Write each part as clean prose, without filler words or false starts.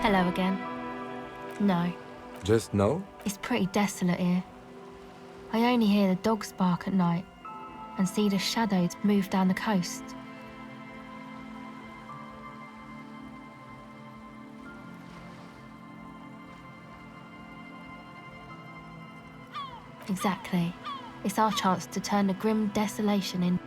Hello again. No. Just no? It's pretty desolate here. I only hear the dogs bark at night and see the shadows move down the coast. Exactly. It's our chance to turn the grim desolation in.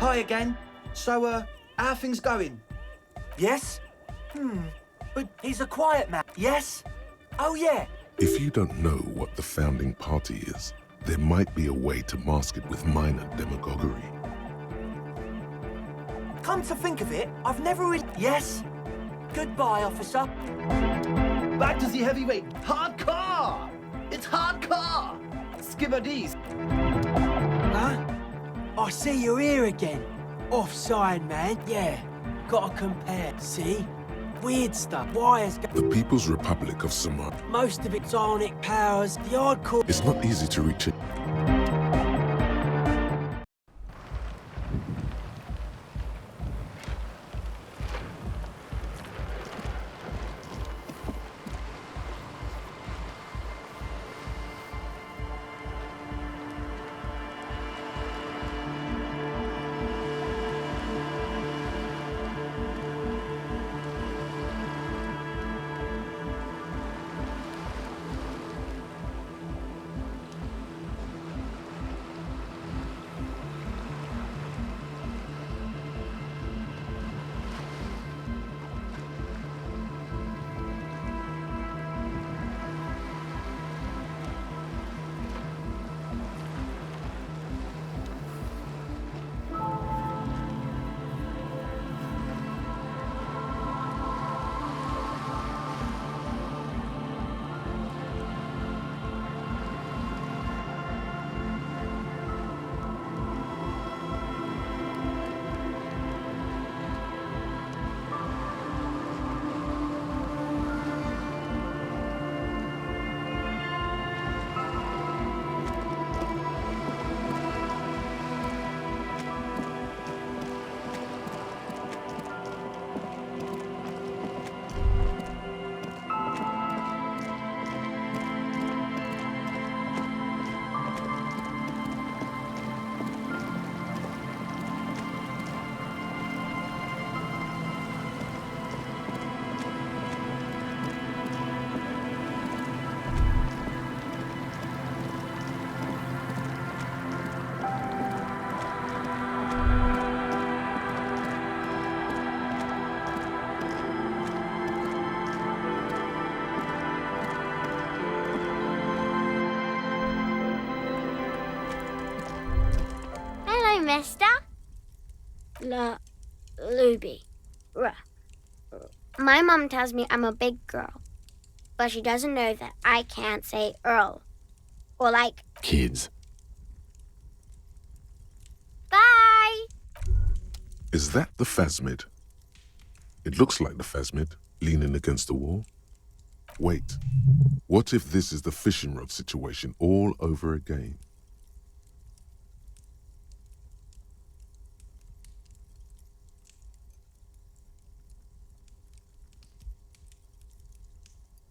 Hi again. So, how are things going? Yes? But he's a quiet man. Yes? Oh, yeah. If you don't know what the founding party is, there might be a way to mask it with minor demagoguery. Come to think of it, I've never really... Yes? Goodbye, officer. Back to the heavyweight. Hardcore! It's hardcore! Skibberdees. Huh? I see you're here again. Offside, man. Yeah. Gotta compare. See? Weird stuff. Wires... The People's Republic of Somalia. Most of it's psionic powers. The hardcore... It's not easy to reach it. Mister? Luby. My mom tells me I'm a big girl, but she doesn't know that I can't say Earl. Or like... Kids. Bye! Is that the phasmid? It looks like the phasmid, leaning against the wall. Wait, what if this is the fishing rod situation all over again?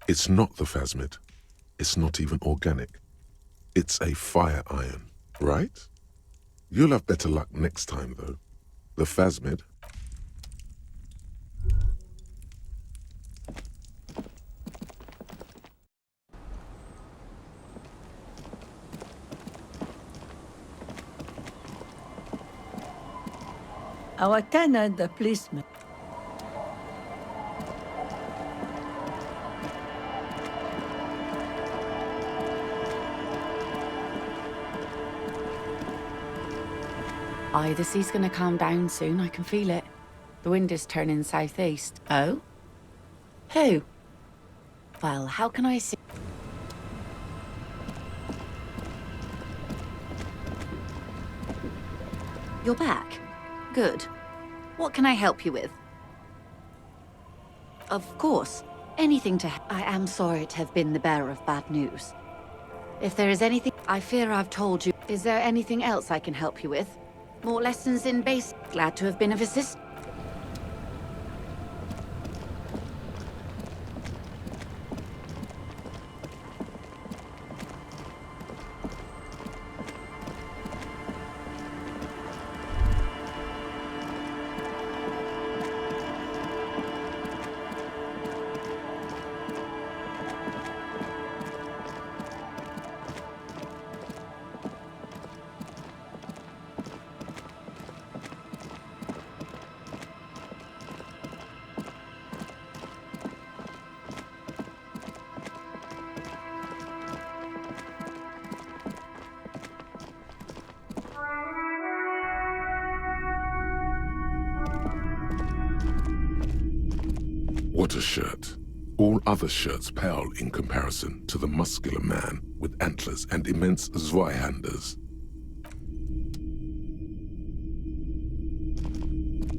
It's not the phasmid. It's not even organic. It's a fire iron, right? You'll have better luck next time, though. The phasmid. Our tenant, the policeman. Aye, the sea's gonna calm down soon, I can feel it. The wind is turning southeast. Oh? Who? Well, how can I see? You're back? Good. What can I help you with? Of course. Anything to... I am sorry to have been the bearer of bad news. If there is anything... I fear I've told you... Is there anything else I can help you with? More lessons in base? Glad to have been of assistance. What a shirt. All other shirts pale in comparison to the muscular man with antlers and immense Zweihanders.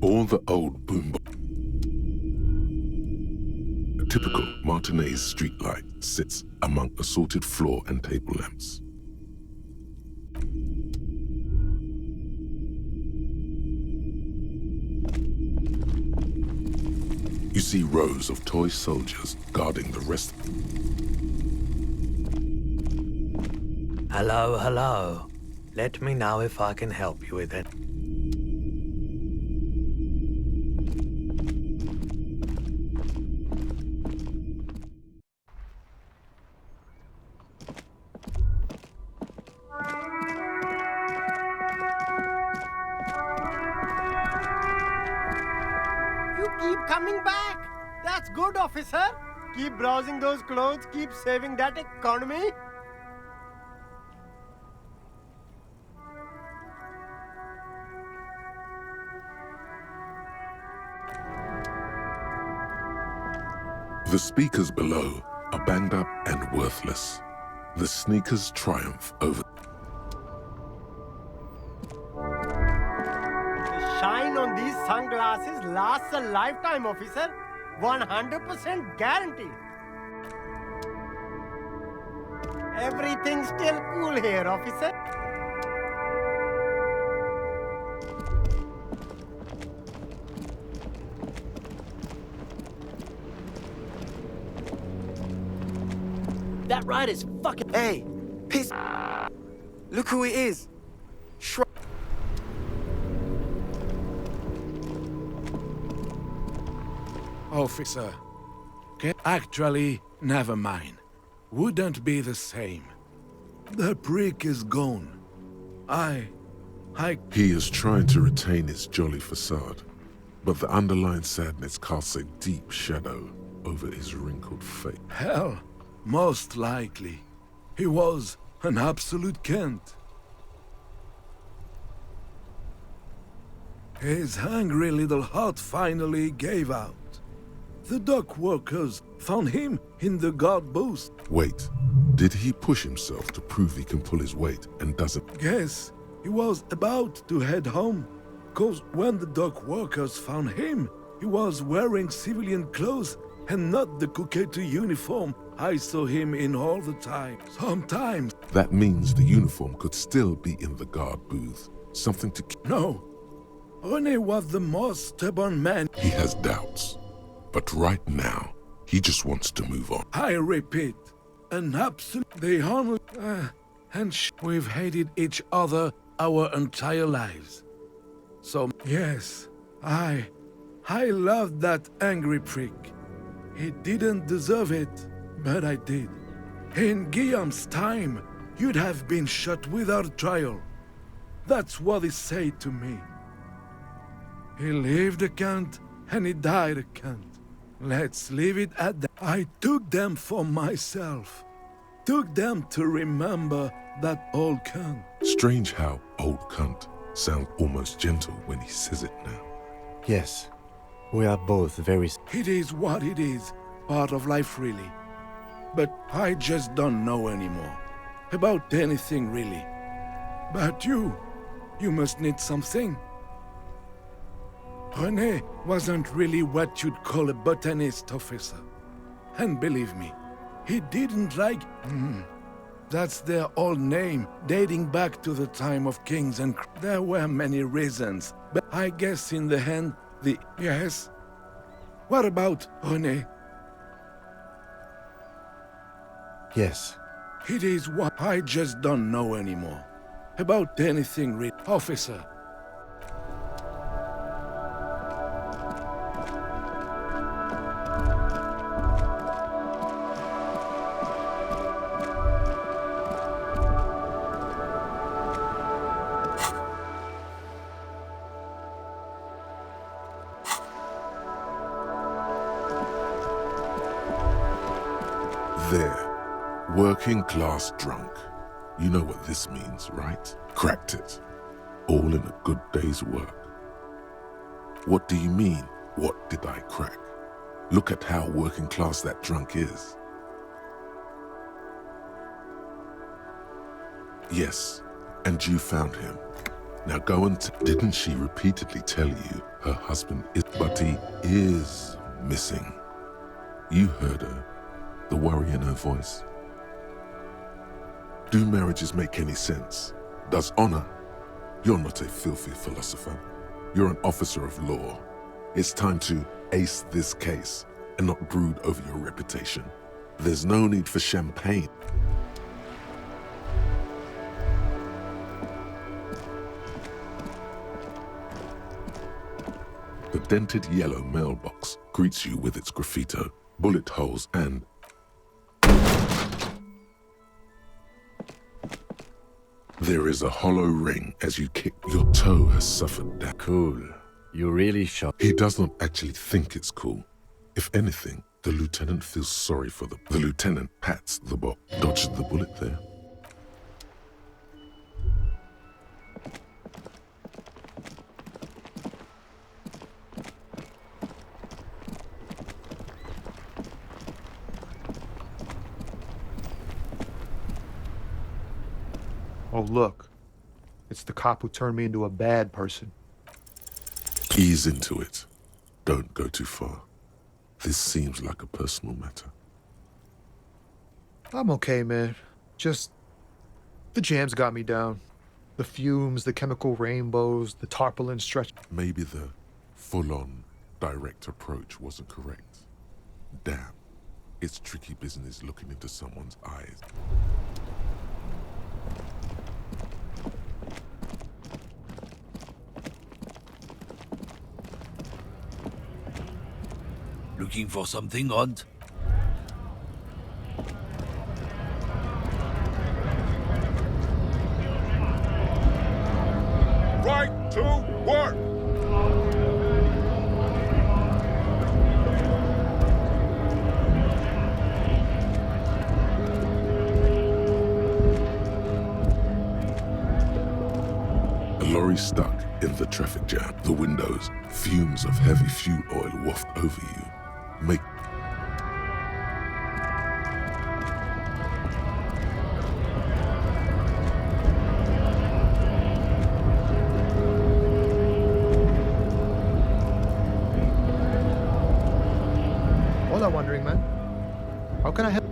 All the old boom. A typical Martinez streetlight sits among assorted floor and table lamps. You see rows of toy soldiers guarding the rest. Hello, hello. Let me know if I can help you with it. You keep coming back. That's good, officer. Keep browsing those clothes, keep saving that economy. The speakers below are banged up and worthless. The sneakers triumph over. The shine on these sunglasses lasts a lifetime, officer. 100% guaranteed. Everything's still cool here, officer. That rider's fucking... Hey, piss. Look who it is. Officer, actually, never mind. Wouldn't be the same. The prick is gone. He is trying to retain his jolly facade, but the underlying sadness casts a deep shadow over his wrinkled face. Hell, most likely. He was an absolute Kent. His hungry little heart finally gave out. The dock workers found him in the guard booth. Wait, did he push himself to prove he can pull his weight and doesn't? Guess he was about to head home, cause when the dock workers found him, he was wearing civilian clothes and not the Kuketu uniform I saw him in all the time. Sometimes. That means the uniform could still be in the guard booth. Something to keep. No. Rene was the most stubborn man. He has doubts. But right now, he just wants to move on. I repeat, an absolute... They only... we've hated each other our entire lives. So, yes, I loved that angry prick. He didn't deserve it, but I did. In Guillaume's time, you'd have been shot without trial. That's what he said to me. He lived a cunt, and he died a cunt. Let's leave it at that. I took them for myself. Took them to remember that old cunt. Strange how old cunt sounds almost gentle when he says it now. Yes, we are both very... It is what it is. Part of life, really. But I just don't know anymore. About anything, really. But you must need something. René wasn't really what you'd call a botanist, officer. And believe me, he didn't like... That's their old name, dating back to the time of kings and... There were many reasons, but I guess in the end, Yes? What about René? Yes. It is what I just don't know anymore. About anything, officer. There. Working class drunk. You know what this means, right? Cracked it. All in a good day's work. What do you mean, what did I crack? Look at how working class that drunk is. Yes, and you found him. Now go and didn't she repeatedly tell you her husband is, but he is missing? You heard her, the worry in her voice. Do marriages make any sense? Does honor? You're not a filthy philosopher. You're an officer of law. It's time to ace this case and not brood over your reputation. There's no need for champagne. The dented yellow mailbox greets you with its graffito, bullet holes, and there is a hollow ring as you kick. Your toe has suffered damage. Cool. You really shot. He does not actually think it's cool. If anything, the lieutenant feels sorry for the lieutenant pats the box. Dodged the bullet there. Oh, look. It's the cop who turned me into a bad person. Ease into it. Don't go too far. This seems like a personal matter. I'm okay, man. Just... the jams got me down. The fumes, the chemical rainbows, the tarpaulin stretch. Maybe the full-on, direct approach wasn't correct. Damn. It's tricky business looking into someone's eyes. Looking for something odd? Right to work! A lorry stuck in the traffic jam. The windows, fumes of heavy fuel oil waft over you. Make All I'm wondering, man. How can I help?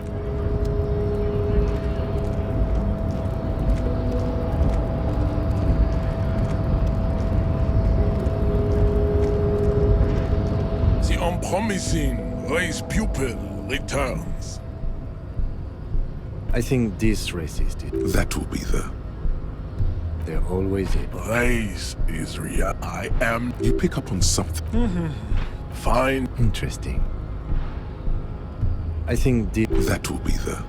The unpromising race pupil returns. I think this racist is... that will be the... There always is. Race is real. I am... You pick up on something. Fine. Interesting. I think this... That will be the...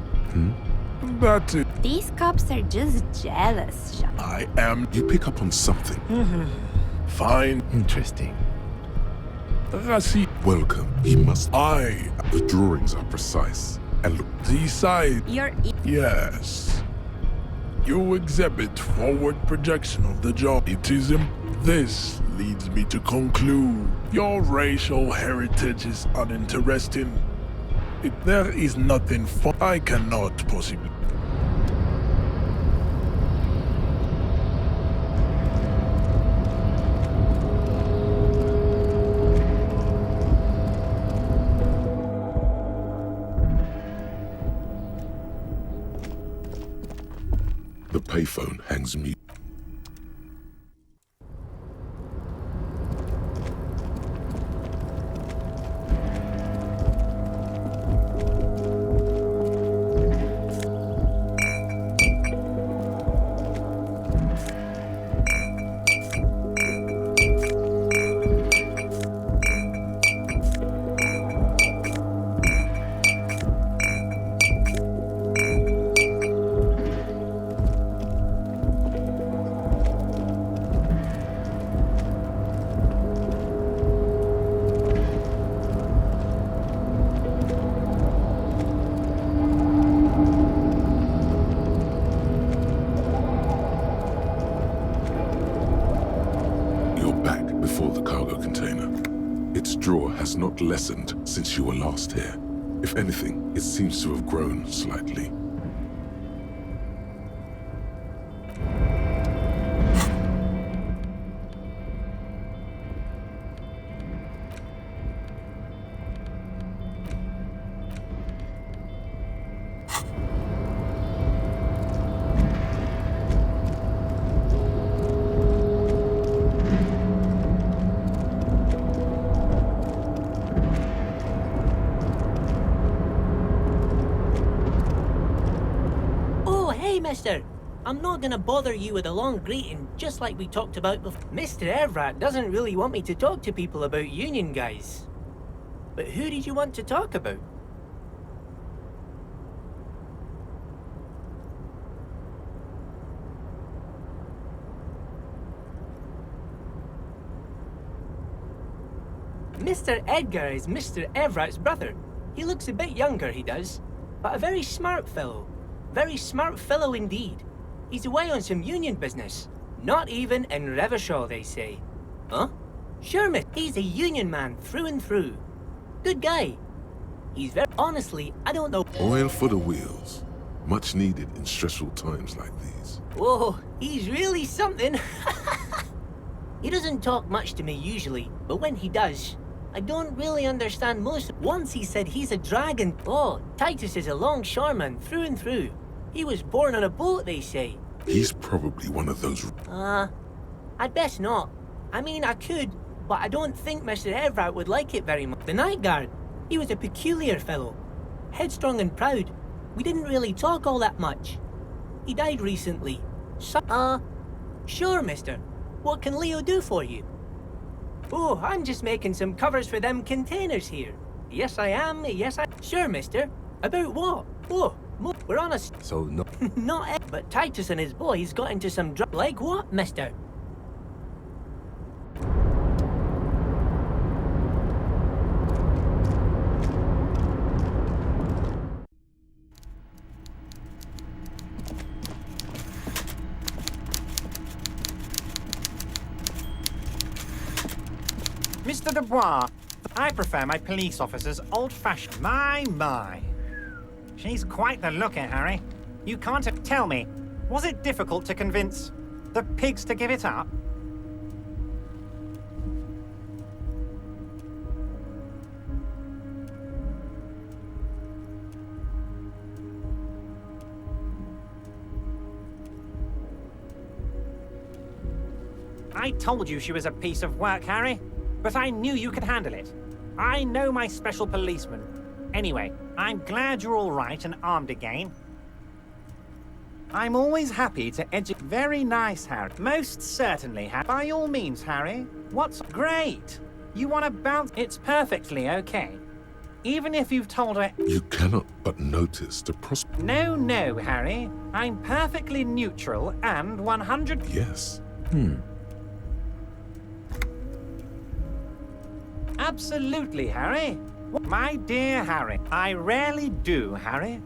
That is... These cops are just jealous, Sean. I am... You pick up on something. Fine. Interesting. Rassi. Welcome. He must... The drawings are precise. And look... The side. You're... Yes. You exhibit forward projection of the job. It is This leads me to conclude your racial heritage is uninteresting. There is nothing fun. I cannot possibly... payphone hangs mute. Not lessened since you were last here. If anything, it seems to have grown slightly. Mister, I'm not gonna bother you with a long greeting, just like we talked about before. Mr. Everett doesn't really want me to talk to people about union guys. But who did you want to talk about? Mr. Edgar is Mr. Everett's brother. He looks a bit younger, he does, but a very smart fellow. Very smart fellow indeed. He's away on some union business. Not even in Revershaw, they say. Huh? Sure, miss. He's a union man through and through. Good guy. He's very... Honestly, I don't know... Oil for the wheels. Much needed in stressful times like these. Whoa, he's really something. He doesn't talk much to me usually, but when he does, I don't really understand most. Once he said he's a dragon. Oh, Titus is a longshoreman through and through. He was born on a boat, they say. He's probably one of those... I'd best not. I mean, I could, but I don't think Mr. Everett would like it very much. The night guard, he was a peculiar fellow. Headstrong and proud. We didn't really talk all that much. He died recently. Sure, mister. What can Leo do for you? Oh, I'm just making some covers for them containers here. Yes, I am. Yes, I... Sure, mister. About what? Oh, we're on a... So, no... Not... But Titus and his boys got into some Like what, mister? Mr. Dubois, I prefer my police officers old-fashioned. My. She's quite the looker, Harry. You can't tell me, was it difficult to convince the pigs to give it up? I told you she was a piece of work, Harry. But I knew you could handle it. I know my special policeman. Anyway, I'm glad you're all right and armed again. I'm always happy to educate. Very nice, Harry. Most certainly, Harry. By all means, Harry. What's great? You want to bounce? It's perfectly okay. Even if you've told her... You cannot but notice the prospect... No, Harry. I'm perfectly neutral and 100... Yes. Absolutely, Harry. My dear Harry, I rarely do, Harry.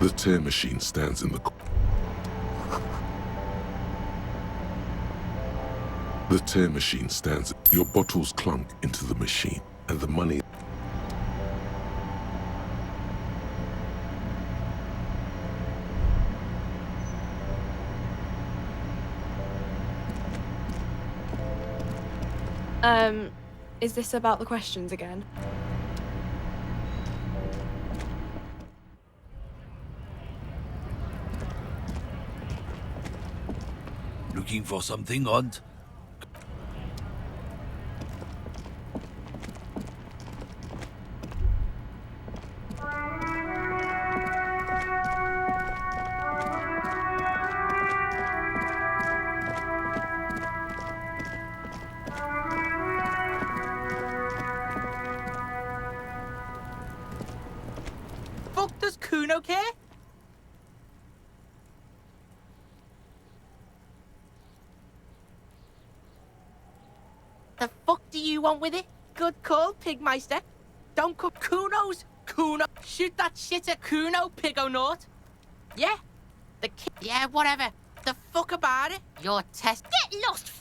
The tear machine stands in the The tear machine stands. Your bottles clunk into the machine, and the money. Is this about the questions again? Looking for something, Aunt? Fuck does Kuno care? The fuck do you want with it? Good call, Pigmeister. Don't cook Kuno's. Kuno. Shoot that shit at Kuno, Pigonaught. Yeah? The kid. Yeah, whatever. The fuck about it? Your test. Get lost.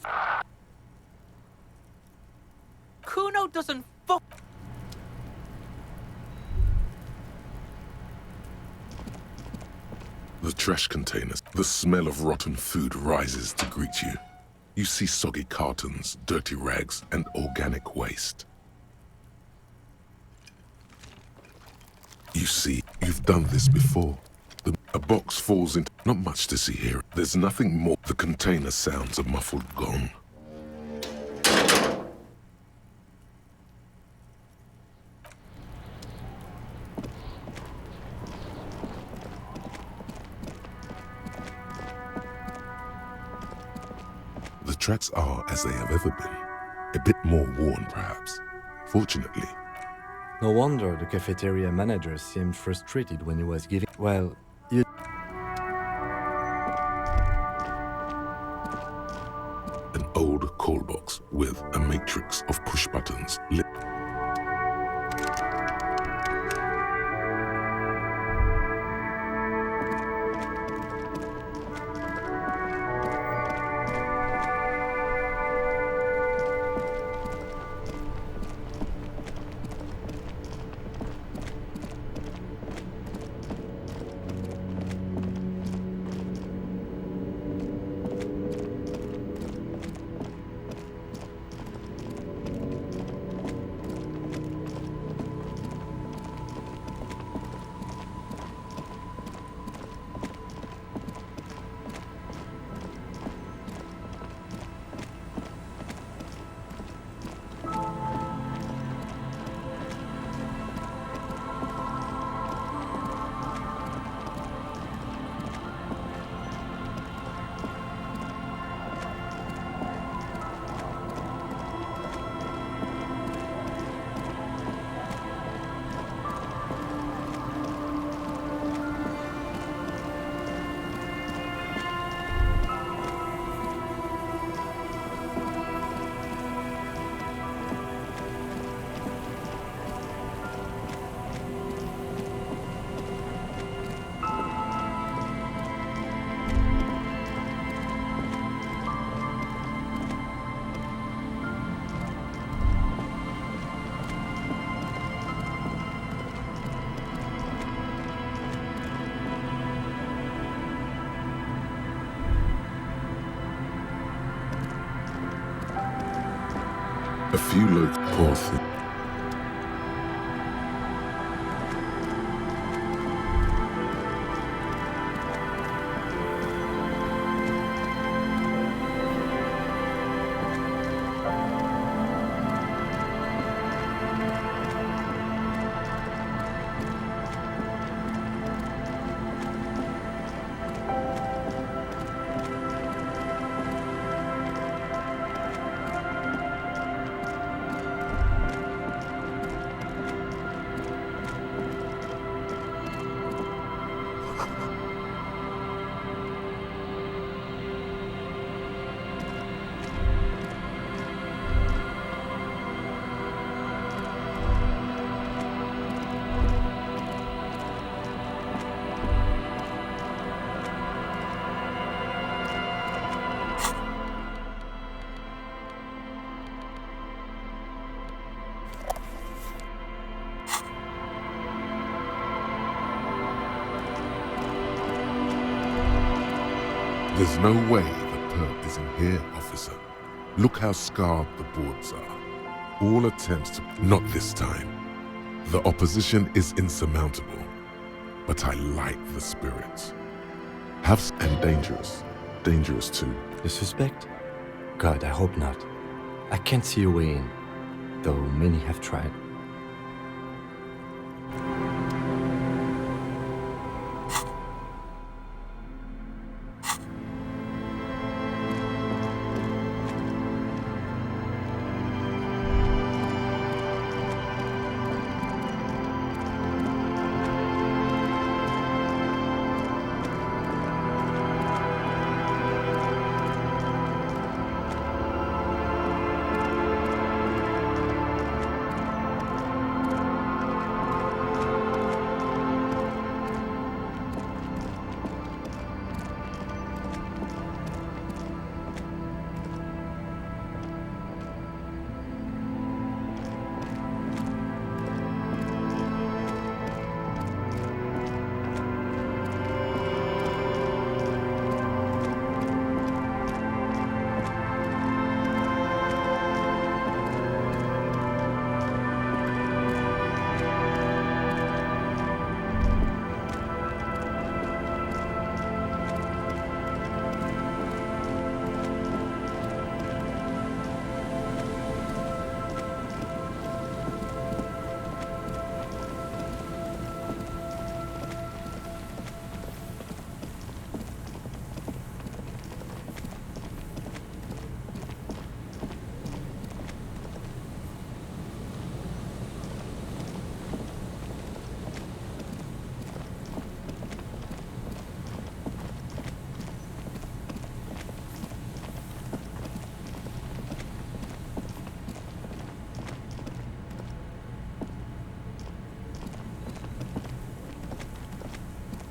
Kuno doesn't fuck. The trash containers. The smell of rotten food rises to greet you. You see soggy cartons, dirty rags, and organic waste. You see, you've done this before. A box falls into... Not much to see here. There's nothing more. The container sounds a muffled gong. The tracks are as they have ever been. A bit more worn, perhaps. Fortunately. No wonder the cafeteria manager seemed frustrated when he was giving... Well, you... An old call box with a matrix of push buttons lit. A few look poor things. There's no way the perp isn't here, officer. Look how scarred the boards are. All attempts to... Not this time. The opposition is insurmountable, but I like the spirit. And dangerous. Dangerous too. The suspect? God, I hope not. I can't see a way in, though many have tried.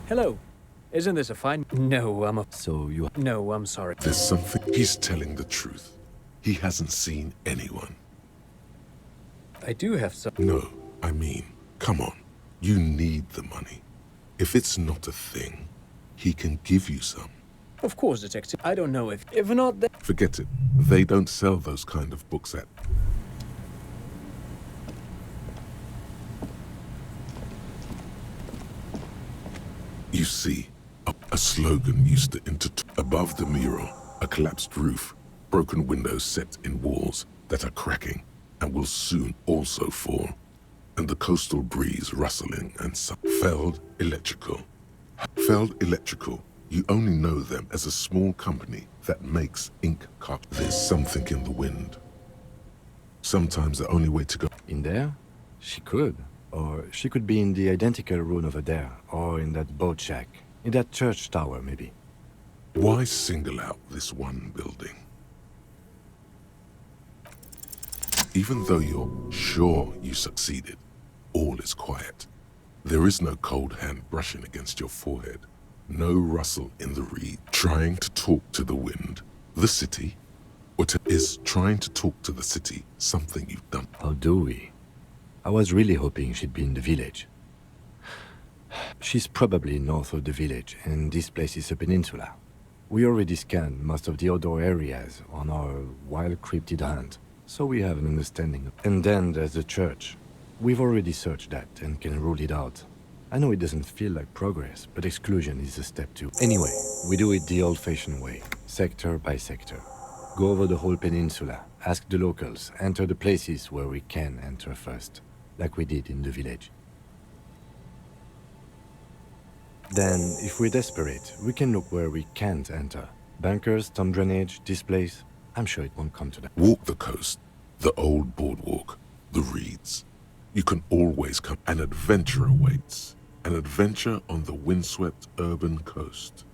Hello. Isn't this a fine... No, I'm a... So you... No, I'm sorry. There's something... He's telling the truth. He hasn't seen anyone. I do have some... No, I mean, come on. You need the money. If it's not a thing, he can give you some. Of course, detective. I don't know if not... Forget it. They don't sell those kind of books at... You see, a slogan used to above the mural, a collapsed roof, broken windows set in walls that are cracking and will soon also fall, and the coastal breeze rustling and Feld Electrical. Feld Electrical, you only know them as a small company that makes ink cup. There's something in the wind. Sometimes the only way to go... In there? She could. Or she could be in the identical room over there, or in that boat shack, in that church tower, maybe. Why single out this one building? Even though you're sure you succeeded, all is quiet. There is no cold hand brushing against your forehead, no rustle in the reed, trying to talk to the wind, the city. What is trying to talk to the city something you've done? How do we? I was really hoping she'd be in the village. She's probably north of the village, and this place is a peninsula. We already scanned most of the outdoor areas on our wild cryptid hunt, so we have an understanding. And then there's the church. We've already searched that and can rule it out. I know it doesn't feel like progress, but exclusion is a step too. Anyway, we do it the old-fashioned way, sector by sector. Go over the whole peninsula, ask the locals, enter the places where we can enter first, like we did in the village. Then, if we're desperate, we can look where we can't enter. Bunkers, storm drainage, this place. I'm sure it won't come to that. Walk the coast, the old boardwalk, the reeds. You can always come. An adventure awaits. An adventure on the windswept urban coast.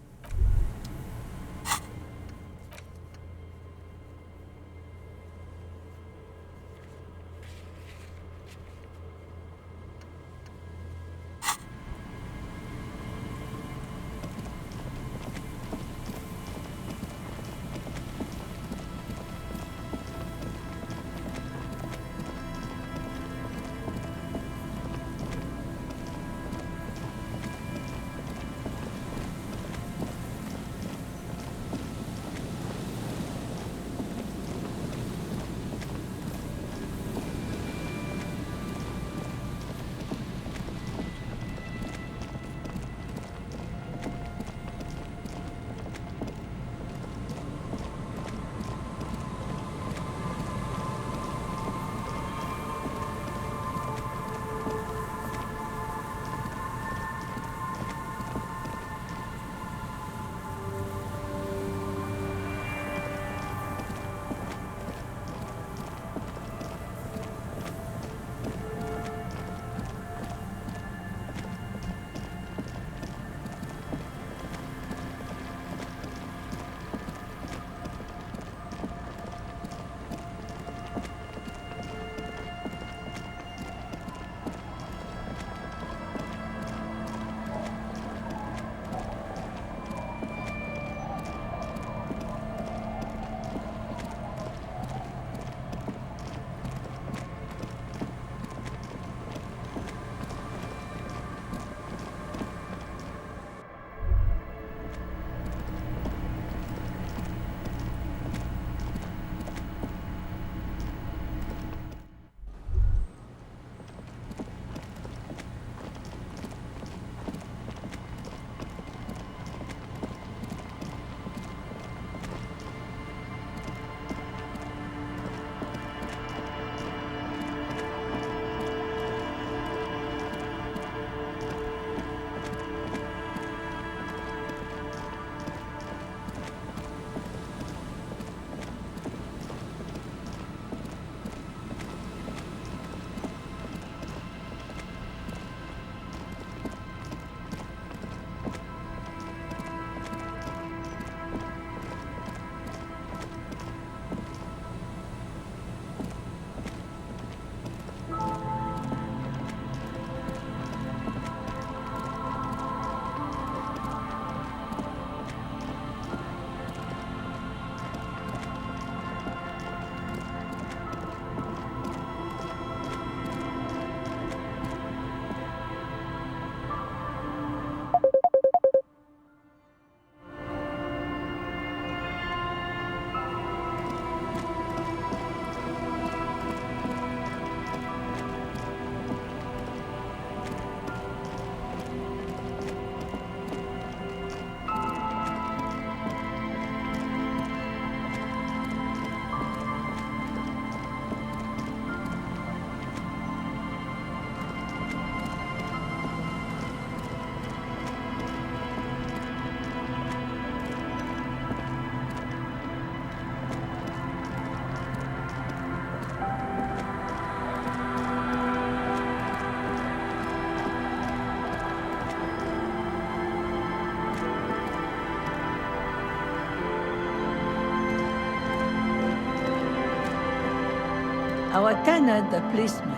Our tenant, the policeman.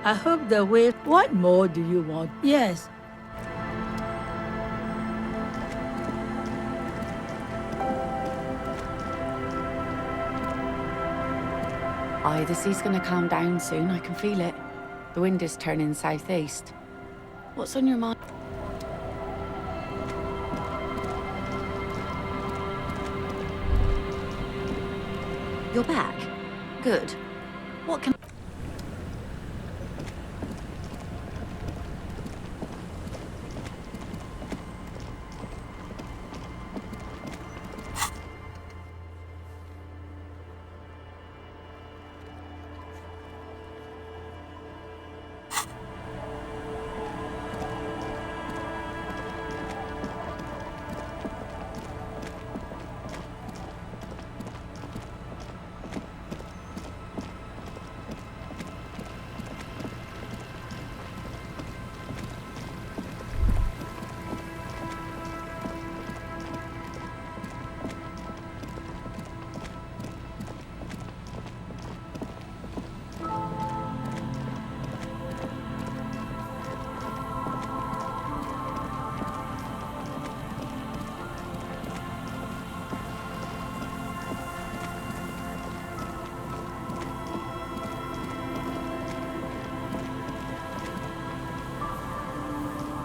I hope the way. What more do you want? Yes. Aye, the sea's gonna calm down soon, I can feel it. The wind is turning southeast. What's on your mind? You're back? Good. What can...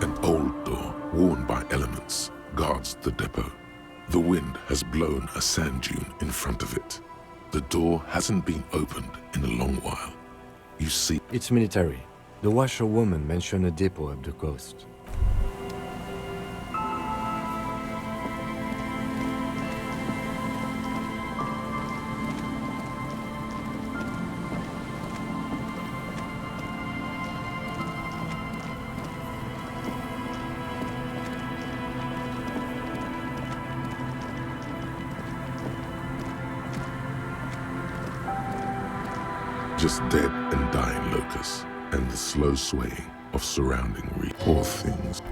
An old door, worn by elements, guards the depot. The wind has blown a sand dune in front of it. The door hasn't been opened in a long while. You see... It's military. The washerwoman mentioned a depot up the coast. Just dead and dying locusts, and the slow swaying of surrounding reef. Poor things.